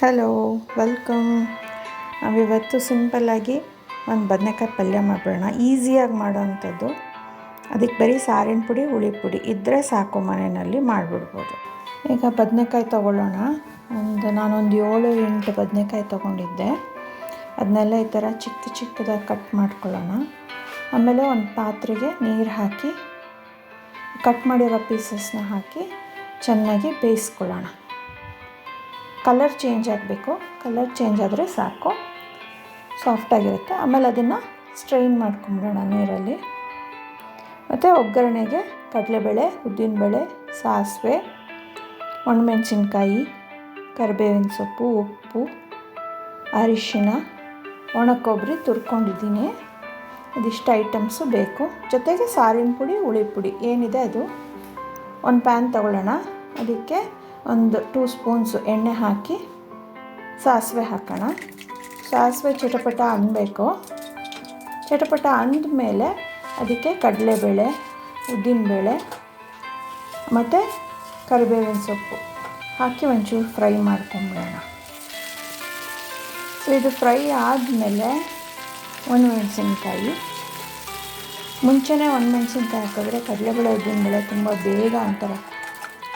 Hello, welcome. ನಾವಿವತ್ತು ಸಿಂಪಲ್ಲಾಗಿ ಒಂದು ಬದನೆಕಾಯಿ ಪಲ್ಯ ಮಾಡಿಬಿಡೋಣ. ಈಸಿಯಾಗಿ ಮಾಡೋವಂಥದ್ದು. ಅದಕ್ಕೆ ಬರೀ ಸಾರಿನ ಪುಡಿ, ಹುಳಿ ಪುಡಿ ಇದ್ದರೆ ಸಾಕು, ಮನೆಯಲ್ಲಿ ಮಾಡಿಬಿಡ್ಬೋದು. ಈಗ ಬದನೆಕಾಯಿ ತೊಗೊಳ್ಳೋಣ. ನಾನೊಂದು 7-8 ಬದನೆಕಾಯಿ ತೊಗೊಂಡಿದ್ದೆ. ಅದನ್ನೆಲ್ಲ ಈ ಥರ ಚಿಕ್ಕದಾಗಿ ಕಟ್ ಮಾಡ್ಕೊಳ್ಳೋಣ. ಆಮೇಲೆ ಒಂದು ಪಾತ್ರೆಗೆ ನೀರು ಹಾಕಿ ಕಟ್ ಮಾಡಿರೋ ಪೀಸಸ್ನ ಹಾಕಿ ಚೆನ್ನಾಗಿ ಬೇಯಿಸ್ಕೊಳ್ಳೋಣ. ಕಲರ್ ಚೇಂಜ್ ಆಗಬೇಕು. ಕಲರ್ ಚೇಂಜ್ ಆದರೆ ಸಾಕು, ಸಾಫ್ಟಾಗಿರುತ್ತೆ. ಆಮೇಲೆ ಅದನ್ನು ಸ್ಟ್ರೈನ್ ಮಾಡ್ಕೊಂಬಿಡೋಣ ನೀರಲ್ಲಿ. ಮತ್ತು ಒಗ್ಗರಣೆಗೆ ಕಡಲೆಬೇಳೆ, ಉದ್ದಿನಬೇಳೆ, ಸಾಸಿವೆ, ಒಣಮೆಣಸಿನ್ಕಾಯಿ, ಕರಿಬೇವಿನ ಸೊಪ್ಪು, ಉಪ್ಪು, ಅರಿಶಿಣ, ಒಣ ಕೊಬ್ಬರಿ ತುರ್ಕೊಂಡಿದ್ದೀನಿ. ಇದಿಷ್ಟು ಐಟಮ್ಸು ಬೇಕು. ಜೊತೆಗೆ ಸಾರಿನ ಪುಡಿ, ಹುಳಿ ಪುಡಿ ಏನಿದೆ ಅದು. ಒಂದು ಪ್ಯಾನ್ ತಗೊಳ್ಳೋಣ. ಅದಕ್ಕೆ ಒಂದು 2 ಸ್ಪೂನ್ಸು ಎಣ್ಣೆ ಹಾಕಿ ಸಾಸಿವೆ ಹಾಕೋಣ. ಸಾಸಿವೆ ಚಿಟಪಟ ಅನ್ನಬೇಕು. ಚಿಟಪಟ ಅಂದಮೇಲೆ ಅದಕ್ಕೆ ಕಡಲೆಬೇಳೆ, ಉದ್ದಿನಬೇಳೆ ಮತ್ತು ಕರಿಬೇವಿನ ಸೊಪ್ಪು ಹಾಕಿ ಒಂಚೂರು ಫ್ರೈ ಮಾಡ್ಕೊಂಬಿಡೋಣ. ಸೊ ಇದು ಫ್ರೈ ಆದಮೇಲೆ ಒಣಮೆಣಸಿನ್ಕಾಯಿ. ಮುಂಚೆನೇ ಒಣಮೆಣಸಿನ್ಕಾಯಿ ಹಾಕಿದ್ರೆ ಕಡಲೆಬೇಳೆ, ಉದ್ದಿನಬೇಳೆ ತುಂಬ ಬೇಗ ಒಂಥರ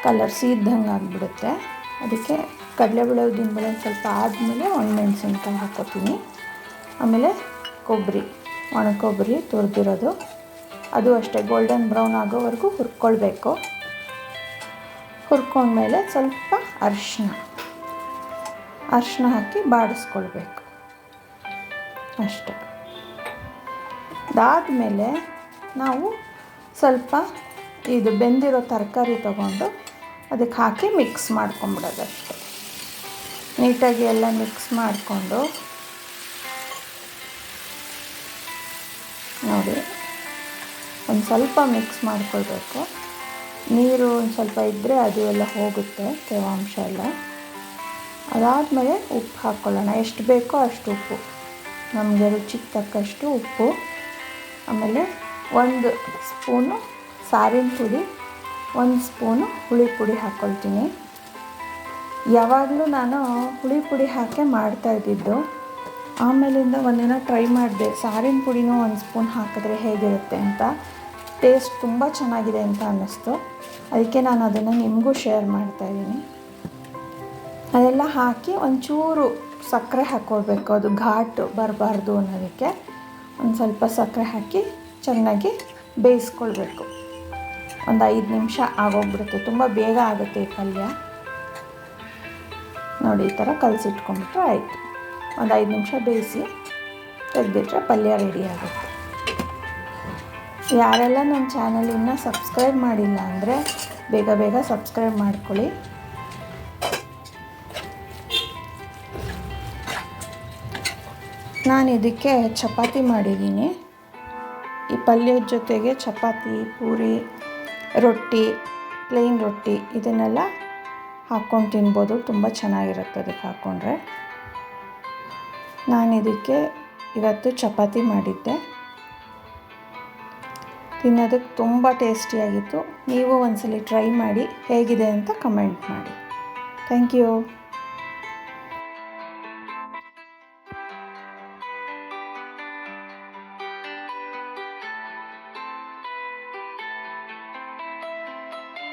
ಕಲರ್ ಸೀದ್ದಂಗೆ ಆಗಿಬಿಡುತ್ತೆ. ಅದಕ್ಕೆ ಕಡಲೆಬೇಳೆ, ಉದ್ದಿನಬೇಳೆ ಸ್ವಲ್ಪ ಆದಮೇಲೆ ಒಣಮೆಣಸಿನ್ಕಾಯಿ ಹಾಕ್ಕೋತೀನಿ. ಆಮೇಲೆ ಕೊಬ್ಬರಿ, ಒಣ ಕೊಬ್ಬರಿ ತುರಿದಿರೋದು, ಅದು ಅಷ್ಟೇ ಗೋಲ್ಡನ್ ಬ್ರೌನ್ ಆಗೋವರೆಗೂ ಹುರ್ಕೊಳ್ಬೇಕು. ಹುರ್ಕೊಂಡ್ಮೇಲೆ ಸ್ವಲ್ಪ ಅರಿಶಿನ ಹಾಕಿ ಬಾಡಿಸ್ಕೊಳ್ಬೇಕು ಅಷ್ಟೆ. ಅದಾದಮೇಲೆ ನಾವು ಸ್ವಲ್ಪ ಇದು ಬೆಂದಿರೋ ತರಕಾರಿ ತೊಗೊಂಡು ಅದಕ್ಕೆ ಹಾಕಿ ಮಿಕ್ಸ್ ಮಾಡ್ಕೊಂಬಿಡೋದಷ್ಟೆ. ನೀಟಾಗಿ ಎಲ್ಲ ಮಿಕ್ಸ್ ಮಾಡಿಕೊಂಡು ನೋಡಿ, ಒಂದು ಸ್ವಲ್ಪ ಮಿಕ್ಸ್ ಮಾಡ್ಕೊಳ್ಬೇಕು. ನೀರು ಒಂದು ಸ್ವಲ್ಪ ಇದ್ದರೆ ಅದು ಎಲ್ಲ ಹೋಗುತ್ತೆ, ತೇವಾಂಶ ಎಲ್ಲ. ಅದಾದಮೇಲೆ ಉಪ್ಪು ಹಾಕ್ಕೊಳ್ಳೋಣ. ಎಷ್ಟು ಬೇಕೋ ಅಷ್ಟು ಉಪ್ಪು, ನಮಗೆ ರುಚಿಗೆ ತಕ್ಕಷ್ಟು ಉಪ್ಪು. ಆಮೇಲೆ 1 ಸ್ಪೂನು ಸಾರಿನ ಪುಡಿ, 1 ಸ್ಪೂನು ಹುಳಿ ಪುಡಿ ಹಾಕ್ಕೊಳ್ತೀನಿ. ಯಾವಾಗಲೂ ನಾನು ಹುಳಿ ಪುಡಿ ಹಾಕಿ ಮಾಡ್ತಾಯಿದ್ದಿದ್ದು. ಆಮೇಲಿಂದ ಒಂದಿನ ಟ್ರೈ ಮಾಡಿದೆ, ಸಾರಿನ ಪುಡಿನೂ 1 ಸ್ಪೂನ್ ಹಾಕಿದ್ರೆ ಹೇಗಿರುತ್ತೆ ಅಂತ. ಟೇಸ್ಟ್ ತುಂಬ ಚೆನ್ನಾಗಿದೆ ಅಂತ ಅನ್ನಿಸ್ತು. ಅದಕ್ಕೆ ನಾನು ಅದನ್ನು ನಿಮಗೂ ಶೇರ್ ಮಾಡ್ತಾಯಿದ್ದೀನಿ. ಅದೆಲ್ಲ ಹಾಕಿ ಒಂಚೂರು ಸಕ್ಕರೆ ಹಾಕ್ಕೊಳ್ಬೇಕು. ಅದು ಘಾಟು ಬರಬಾರ್ದು ಅನ್ನೋದಕ್ಕೆ ಒಂದು ಸ್ವಲ್ಪ ಸಕ್ಕರೆ ಹಾಕಿ ಚೆನ್ನಾಗಿ ಬೇಯಿಸ್ಕೊಳ್ಬೇಕು. ಒಂದು 5 ನಿಮಿಷ ಆಗೋಗ್ಬಿಡುತ್ತೆ. ತುಂಬ ಬೇಗ ಆಗುತ್ತೆ ಈ ಪಲ್ಯ. ನೋಡಿ, ಈ ಥರ ಕಲಸಿಟ್ಕೊಂಡ್ಬಿಟ್ರೆ ಆಯಿತು. ಒಂದು 5 ನಿಮಿಷ ಬೇಯಿಸಿ ತೆಗೆದಿಟ್ರೆ ಪಲ್ಯ ರೆಡಿ ಆಗುತ್ತೆ. ಯಾರೆಲ್ಲ ನನ್ನ ಚಾನಲ್ ಇನ್ನೂ ಸಬ್ಸ್ಕ್ರೈಬ್ ಮಾಡಿಲ್ಲ ಅಂದರೆ ಬೇಗ ಸಬ್ಸ್ಕ್ರೈಬ್ ಮಾಡ್ಕೊಳ್ಳಿ. ನಾನು ಇದಕ್ಕೆ ಚಪಾತಿ ಮಾಡಿದ್ದೀನಿ. ಈ ಪಲ್ಯದ ಜೊತೆಗೆ ಚಪಾತಿ, ಪೂರಿ, ರೊಟ್ಟಿ, ಪ್ಲೇನ್ ರೊಟ್ಟಿ ಇದನ್ನೆಲ್ಲ ಹಾಕ್ಕೊಂಡು ತಿನ್ಬೋದು. ತುಂಬ ಚೆನ್ನಾಗಿರುತ್ತೆ ಅದಕ್ಕೆ ಹಾಕ್ಕೊಂಡ್ರೆ. ನಾನು ಇದಕ್ಕೆ ಇವತ್ತು ಚಪಾತಿ ಮಾಡಿದ್ದೆ. ತಿನ್ನೋದಕ್ಕೆ ತುಂಬ ಟೇಸ್ಟಿಯಾಗಿತ್ತು. ನೀವು ಒಂದ್ಸಲ ಟ್ರೈ ಮಾಡಿ ಹೇಗಿದೆ ಅಂತ ಕಮೆಂಟ್ ಮಾಡಿ. Thank you.